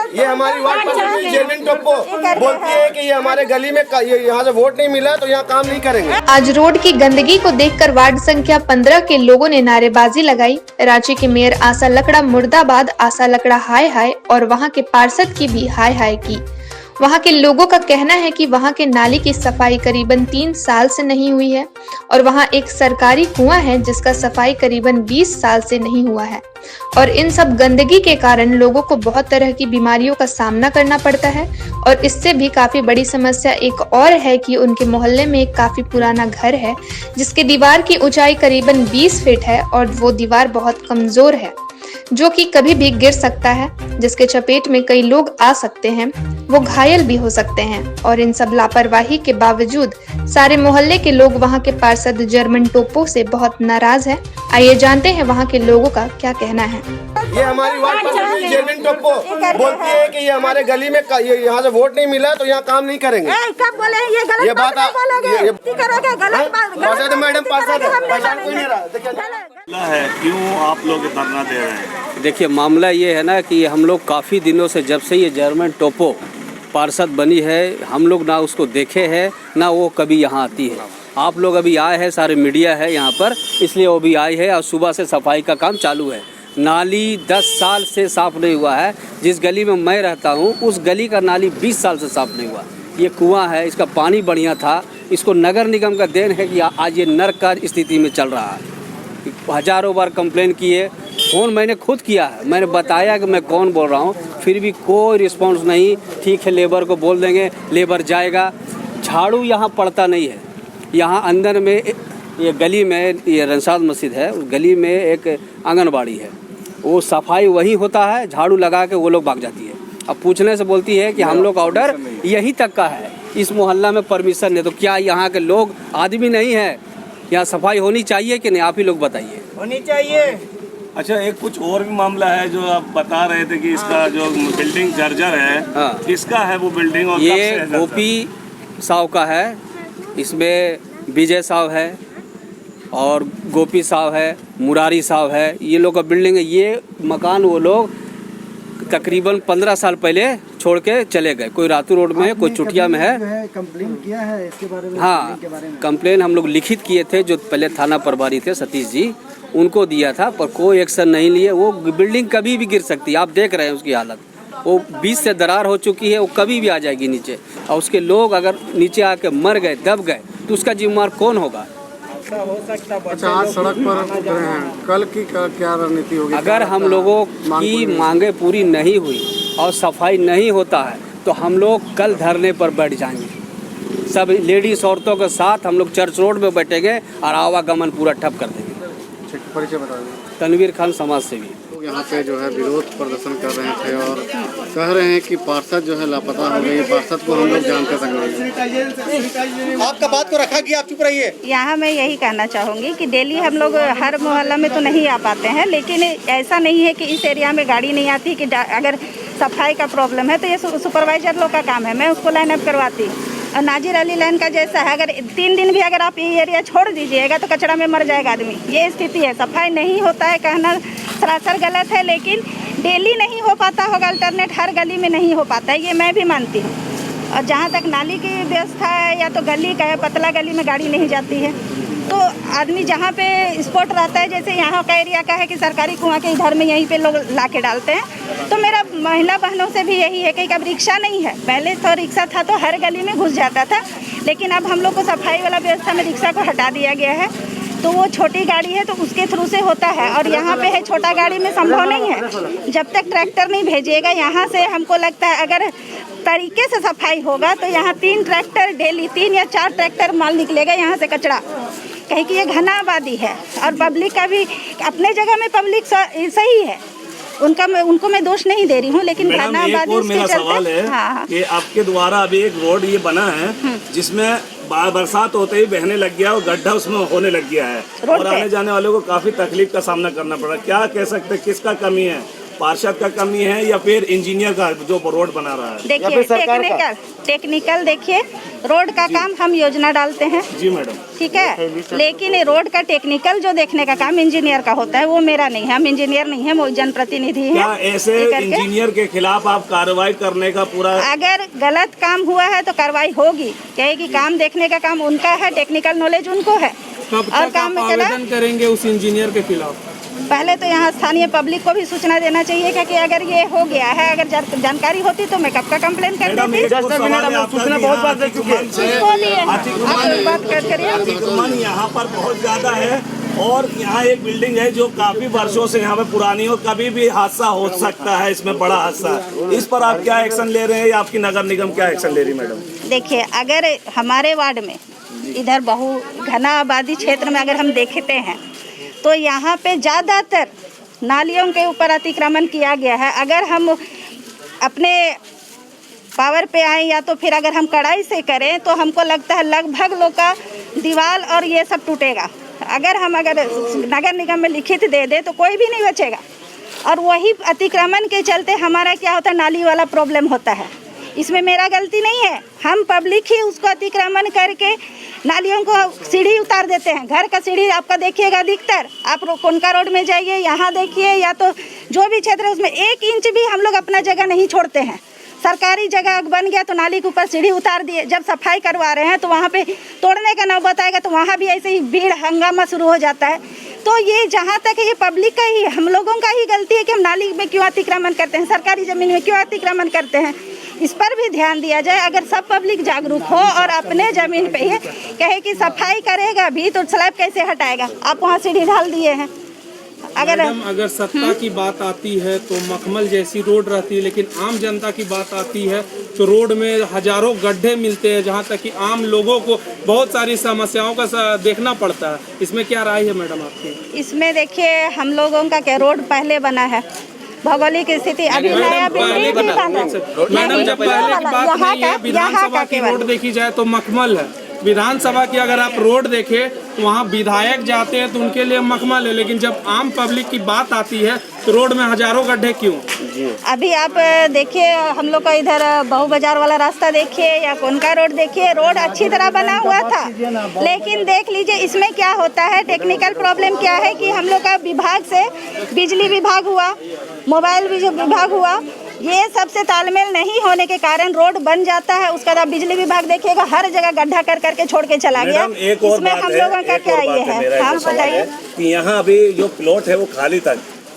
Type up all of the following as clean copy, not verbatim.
ये हमारी वार्ड पार्षद जेरविन टोप्पो बोलती है कि ये हमारे गली में यहाँ से वोट नहीं मिला तो यहाँ काम नहीं करेंगे। आज रोड की गंदगी को देखकर वार्ड संख्या 15 के लोगों ने नारेबाजी लगाई। रांची के मेयर आशा लकड़ा मुर्दाबाद, आशा लकड़ा हाय हाय और वहां के पार्षद की भी हाय हाय की। वहां के लोगों का कहना है कि वहां के नाली की सफाई करीबन 3 साल से नहीं हुई है और वहां एक सरकारी कुआं है जिसका सफाई करीबन 20 साल से नहीं हुआ है और इन सब गंदगी के कारण लोगों को बहुत तरह की बीमारियों का सामना करना पड़ता है। और इससे भी काफी बड़ी समस्या एक और है कि उनके मोहल्ले में एक काफी पुराना घर है जिसके दीवार की ऊंचाई करीबन 20 फीट है और वो दीवार बहुत कमजोर है जो कि कभी भी गिर सकता है, जिसके चपेट में कई लोग आ सकते हैं, वो घायल भी हो सकते हैं। और इन सब लापरवाही के बावजूद सारे मोहल्ले के लोग वहां के पार्षद जेरविन टोप्पो से बहुत नाराज हैं। आइए जानते हैं वहां के लोगों का क्या कहना है। ये हमारी वार्ड पार्षद जेरविन टोप्पो बोलती है कि ये हमारे गली में यहाँ से वोट नहीं मिला तो यहाँ काम नहीं करेंगे। कब बोले ये गलत ये बात मैडम पार्षद है, क्यों आप लोग धरना दे रहे हैं? देखिए, मामला ये है ना कि हम लोग काफ़ी दिनों से, जब से ये जेरविन टोप्पो पार्षद बनी है, हम लोग ना उसको देखे हैं ना वो कभी यहाँ आती है। आप लोग अभी आए हैं, सारे मीडिया है यहाँ पर, इसलिए वो भी आई है और सुबह से सफाई का काम चालू है। नाली 10 साल से साफ़ नहीं हुआ है। जिस गली में मैं रहता हूँ उस गली का नाली 20 साल से साफ़ नहीं हुआ। ये कुआं है, इसका पानी बढ़िया था, इसको नगर निगम का देन है कि आज ये नर्क का स्थिति में चल रहा है। हजारों बार कंप्लेन किए, फ़ोन मैंने खुद किया है, मैंने बताया कि मैं कौन बोल रहा हूँ, फिर भी कोई रिस्पांस नहीं। ठीक है, लेबर को बोल देंगे, लेबर जाएगा। झाड़ू यहाँ पड़ता नहीं है। यहाँ अंदर में ये गली में ये रनसाद मस्जिद है, उस गली में एक आंगनबाड़ी है, वो सफाई वही होता है, झाड़ू लगा के वो लोग भाग जाती है। अब पूछने से बोलती है कि हम लोग का ऑर्डर यही तक का है, इस मोहल्ला में परमिशन है। तो क्या यहाँ के लोग आदमी नहीं है? यहाँ सफाई होनी चाहिए कि नहीं? आप ही लोग बताइए। होनी चाहिए। अच्छा, एक कुछ और भी मामला है जो आप बता रहे थे कि इसका जो बिल्डिंग जर्जर है, किसका है वो बिल्डिंग? और ये गोपी साव का है, इसमें विजय साव है और गोपी साव है, मुरारी साव है, ये लोग का बिल्डिंग है। ये मकान वो लोग तकरीबन 15 साल पहले छोड़ के चले गए। कोई रातू रोड में है, कोई चुटिया में है। कंप्लेन किया है इसके बारे में? हाँ, कंप्लेन हम लोग लिखित किए थे, जो पहले थाना प्रभारी थे सतीश जी, उनको दिया था, पर कोई एक्शन नहीं लिए। वो बिल्डिंग कभी भी गिर सकती है, आप देख रहे हैं उसकी हालत। वो 20 से दरार हो चुकी है, वो कभी भी आ जाएगी नीचे। और उसके लोग अगर नीचे आके मर गए, दब गए, तो उसका जिम्मेदार कौन होगा? अच्छा, आज सड़क पर उतरे हैं, कल की क्या रणनीति होगी? अगर हम लोगों की मांगे पूरी नहीं हुई और सफाई नहीं होता है तो हम लोग कल धरने पर बैठ जाएंगे। सब लेडीज औरतों के साथ हम लोग चर्च रोड में बैठेंगे और आवागमन पूरा ठप कर देंगे। परिचय बता दें। तनवीर खान, समाज सेवी। लोग यहाँ पे जो है विरोध प्रदर्शन कर रहे थे और कह रहे हैं कि पार्षद जो है लापता हो गई, पार्षद को हम लोग जानते तक नहीं। आपका बात को रखा कि आप चुप रहिए। यहाँ मैं यही कहना चाहूँगी कि डेली हम लोग हर मोहल्ला में तो नहीं आ पाते हैं, लेकिन ऐसा नहीं है कि इस एरिया में गाड़ी नहीं आती कि अगर सफाई का प्रॉब्लम है तो ये सुपरवाइजर लोग का काम है, मैं उसको लाइन अप करवाती। और नाजिर अली लाइन का जैसा है, अगर 3 दिन भी अगर आप ये एरिया छोड़ दीजिएगा तो कचरा में मर जाएगा आदमी। ये स्थिति है, सफाई नहीं होता है, कहना सरासर गलत है, लेकिन डेली नहीं हो पाता होगा, अल्टरनेट हर गली में नहीं हो पाता है, ये मैं भी मानती हूँ। और जहाँ तक नाली की व्यवस्था है या तो गली का है, पतला गली में गाड़ी नहीं जाती है, तो आदमी जहाँ पे स्पॉट रहता है, जैसे यहाँ का एरिया का है कि सरकारी कुआं के इधर में यहीं पे लोग ला के डालते हैं। तो मेरा महिला बहनों से भी यही है कि अब रिक्शा नहीं है, पहले तो रिक्शा था तो हर गली में घुस जाता था, लेकिन अब हम लोग को सफाई वाला व्यवस्था में रिक्शा को हटा दिया गया है। तो वो छोटी गाड़ी है तो उसके थ्रू से होता है, और यहाँ पे है छोटा गाड़ी में संभव नहीं है। जब तक ट्रैक्टर नहीं भेजिएगा यहाँ से, हमको लगता है अगर तरीके से सफाई होगा तो यहाँ 3 ट्रैक्टर डेली, 3 या 4 ट्रैक्टर माल निकलेगा यहाँ से कचरा, कहीं कि ये घना आबादी है। और पब्लिक का भी अपने जगह में पब्लिक सही है, उनको मैं दोष नहीं दे रही हूँ, लेकिन घना आबादी और मेरा सवाल है कि आपके द्वारा अभी एक रोड ये बना है जिसमें बरसात होते ही बहने लग गया और गड्ढा उसमें होने लग गया है और आने जाने वालों को काफी तकलीफ का सामना करना पड़ रहा है। क्या कह सकते हैं, किसका कमी है? पार्षद का कमी है या फिर इंजीनियर का जो रोड बना रहा है? देखिए टेक्निकल देखिए, रोड का काम हम योजना डालते हैं जी मैडम, ठीक है, लेकिन रोड का टेक्निकल जो देखने का काम इंजीनियर का होता है वो मेरा नहीं है। हम इंजीनियर नहीं है, वो जनप्रतिनिधि है। क्या ऐसे इंजीनियर के खिलाफ आप कार्रवाई करने का पूरा? अगर गलत काम हुआ है तो कार्रवाई होगी, क्या कि काम देखने का काम उनका है, टेक्निकल नॉलेज उनको है। और काम में आवेदन करेंगे उस इंजीनियर के खिलाफ? पहले तो यहाँ स्थानीय पब्लिक को भी सूचना देना चाहिए कि अगर ये हो गया है, अगर जानकारी होती तो मैं कब का कंप्लेन कर देती। सूचना बहुत बार दे चुके हैं। अतिक्रमण यहाँ पर बहुत ज्यादा है और यहाँ एक बिल्डिंग है जो काफी वर्षों से यहाँ पे पुरानी और कभी भी हादसा हो सकता है, इसमें बड़ा हादसा। इस पर आप क्या एक्शन ले रहे हैं या आपकी नगर निगम क्या एक्शन ले रही है मैडम? देखिए, अगर हमारे वार्ड में इधर बहु घना आबादी क्षेत्र में अगर हम देखते हैं तो यहाँ पे ज़्यादातर नालियों के ऊपर अतिक्रमण किया गया है। अगर हम अपने पावर पे आए या तो फिर अगर हम कड़ाई से करें तो हमको लगता है लगभग लोग का दीवार और ये सब टूटेगा। अगर नगर निगम में लिखित दे दे तो कोई भी नहीं बचेगा। और वही अतिक्रमण के चलते हमारा क्या होता है, नाली वाला प्रॉब्लम होता है। इसमें मेरा गलती नहीं है, हम पब्लिक ही उसको अतिक्रमण करके नालियों को सीढ़ी उतार देते हैं। घर का सीढ़ी आपका देखिएगा अधिकतर, आप कोनका रोड में जाइए, यहाँ देखिए, या तो जो भी क्षेत्र है उसमें 1 इंच भी हम लोग अपना जगह नहीं छोड़ते हैं। सरकारी जगह बन गया तो नाली के ऊपर सीढ़ी उतार दिए। जब सफाई करवा रहे हैं तो वहाँ पे तोड़ने का नौबत आएगा तो वहाँ भी ऐसे ही भीड़ हंगामा शुरू हो जाता है। तो ये जहाँ तक ये पब्लिक का ही, हम लोगों का ही गलती है कि हम नाली में क्यों अतिक्रमण करते हैं, सरकारी ज़मीन में क्यों अतिक्रमण करते हैं। इस पर भी ध्यान दिया जाए। अगर सब पब्लिक जागरूक हो और अपने ज़मीन पे ही कहे कि सफाई करेगा भी तो स्लैब कैसे हटाएगा, आप वहाँ सीढ़ी ढाल दिए हैं। अगर सत्ता की बात आती है तो मखमल जैसी रोड रहती है, लेकिन आम जनता की बात आती है तो रोड में हजारों गड्ढे मिलते हैं, जहां तक कि आम लोगों को बहुत सारी समस्याओं का देखना पड़ता है। इसमें क्या राय है मैडम आपकी? इसमें देखिए, हम लोगों का क्या रोड पहले बना है, भौगोलिक स्थिति अभी नया बिल्डिंग बना है। मैडम, जब पहले की बात नहीं है, विधानसभा की रोड देखी जाए तो मखमल है। विधानसभा की अगर आप रोड देखें तो वहाँ विधायक जाते हैं तो उनके लिए मखमल है, लेकिन जब आम पब्लिक की बात आती है तो रोड में हजारों गड्ढे क्यों? अभी आप देखिए, हम लोग का इधर बहु बाजार वाला रास्ता देखिए या कोनका रोड देखिए, रोड अच्छी तरह बना हुआ था। लेकिन देख लीजिए इसमें क्या होता है, टेक्निकल प्रॉब्लम क्या है कि हम लोग का विभाग से बिजली विभाग हुआ, मोबाइल विभाग हुआ, ये सबसे तालमेल नहीं होने के कारण रोड बन जाता है। उसके बाद बिजली विभाग देखिएगा हर जगह गड्ढा कर करके छोड़ के चला गया। इसमें हम लोगों का क्या ये है, हाँ बताइए कि यहाँ अभी जो प्लॉट है वो खाली था,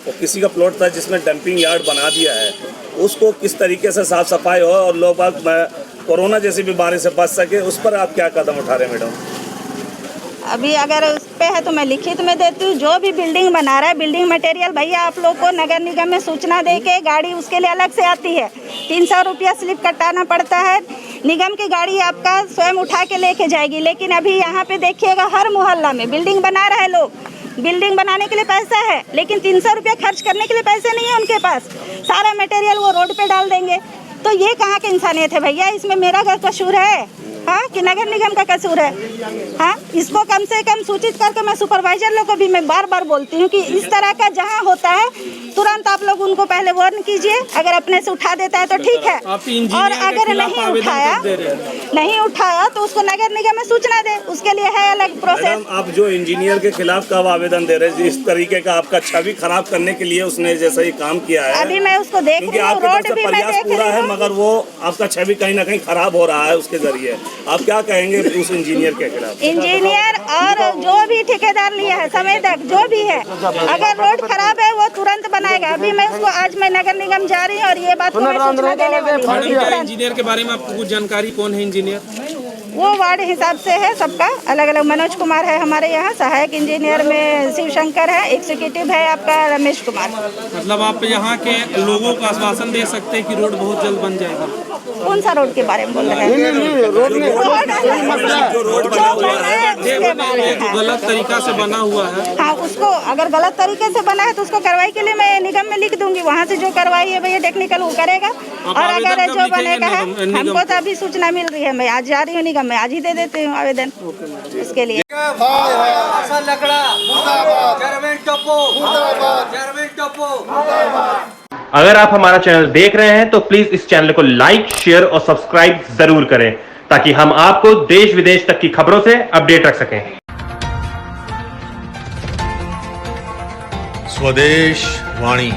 वो किसी का प्लॉट था जिसमें डंपिंग यार्ड बना दिया है, उसको किस तरीके से साफ सफाई हो और लोग कोरोना जैसी बीमारी से बच सके, उस पर आप क्या कदम उठा रहे हैं मैडम? अभी अगर उस पे है तो मैं लिखित में देती हूँ। जो भी बिल्डिंग बना रहा है, बिल्डिंग मटेरियल भैया आप लोग को नगर निगम में सूचना दे के गाड़ी उसके लिए अलग से आती है, 300 रुपया स्लिप कटाना पड़ता है। निगम की गाड़ी आपका स्वयं उठा के लेके जाएगी। लेकिन अभी यहाँ पे देखिएगा हर मोहल्ला में बिल्डिंग बना रहे लोग, बिल्डिंग बनाने के लिए पैसा है लेकिन 300 रुपया खर्च करने के लिए पैसे नहीं है उनके पास। सारा मटेरियल वो रोड पे डाल देंगे। तो ये कहाँ की इंसानियत है भैया? इसमें मेरा कसूर है हाँ कि नगर निगम का कसूर है? हाँ, इसको कम से कम सूचित करके मैं सुपरवाइजर लोग को भी मैं बार बार बोलती हूँ कि इस तरह का जहाँ होता है तुरंत आप लोग उनको पहले वार्न कीजिए। अगर अपने से उठा देता है तो ठीक है, और अगर नहीं उठाया तो उसको नगर निगम में सूचना दे, उसके लिए है अलग प्रोसेस। आप जो इंजीनियर के खिलाफ कब आवेदन दे रहे हैं? जिस तरीके का आपका छवि खराब करने के लिए उसने जैसा ही काम किया है, अभी मैं उसको देख रही हूँ, रोड भी मैं देख रही हूँ, मगर वो आपका छवि कहीं ना कहीं खराब हो रहा है उसके जरिए। आप क्या कहेंगे उस इंजीनियर के खिलाफ? इंजीनियर और जो भी ठेकेदार लिया है संवेदक जो भी है, अगर रोड खराब है वो तुरंत बनाएगा। अभी मैं उसको आज मैं नगर निगम जा रही हूँ और ये बात को मैं सूचना देने वाली हूँ। इंजीनियर के बारे में आपको कुछ जानकारी? कौन है इंजीनियर? वो वार्ड हिसाब से है, सबका अलग अलग। मनोज कुमार है हमारे यहाँ, सहायक इंजीनियर में शिव शंकर है, एग्जीक्यूटिव है आपका रमेश कुमार। मतलब आप यहाँ के लोगों को आश्वासन दे सकते हैं कि रोड बहुत जल्द बन जाएगा? कौन सा रोड के बारे में बोल रहे हैं? जो गलत तरीका से बना हुआ है, हाँ, उसको अगर गलत तरीके से बना है तो उसको कार्रवाई के लिए मैं निगम में लिख दूंगी। वहाँ से जो कार्रवाई है भैया टेक्निकल वो करेगा, और अगर जो बनेगा है, हमको तो अभी सूचना मिल रही है, मैं आज जा रही हूँ निगम में, आज ही दे देती हूँ आवेदन उसके लिए। लकड़ा अगर आप हमारा चैनल देख रहे हैं तो प्लीज इस चैनल को लाइक, शेयर और सब्सक्राइब जरूर करें ताकि हम आपको देश विदेश तक की खबरों से अपडेट रख सकें। स्वदेश वाणी।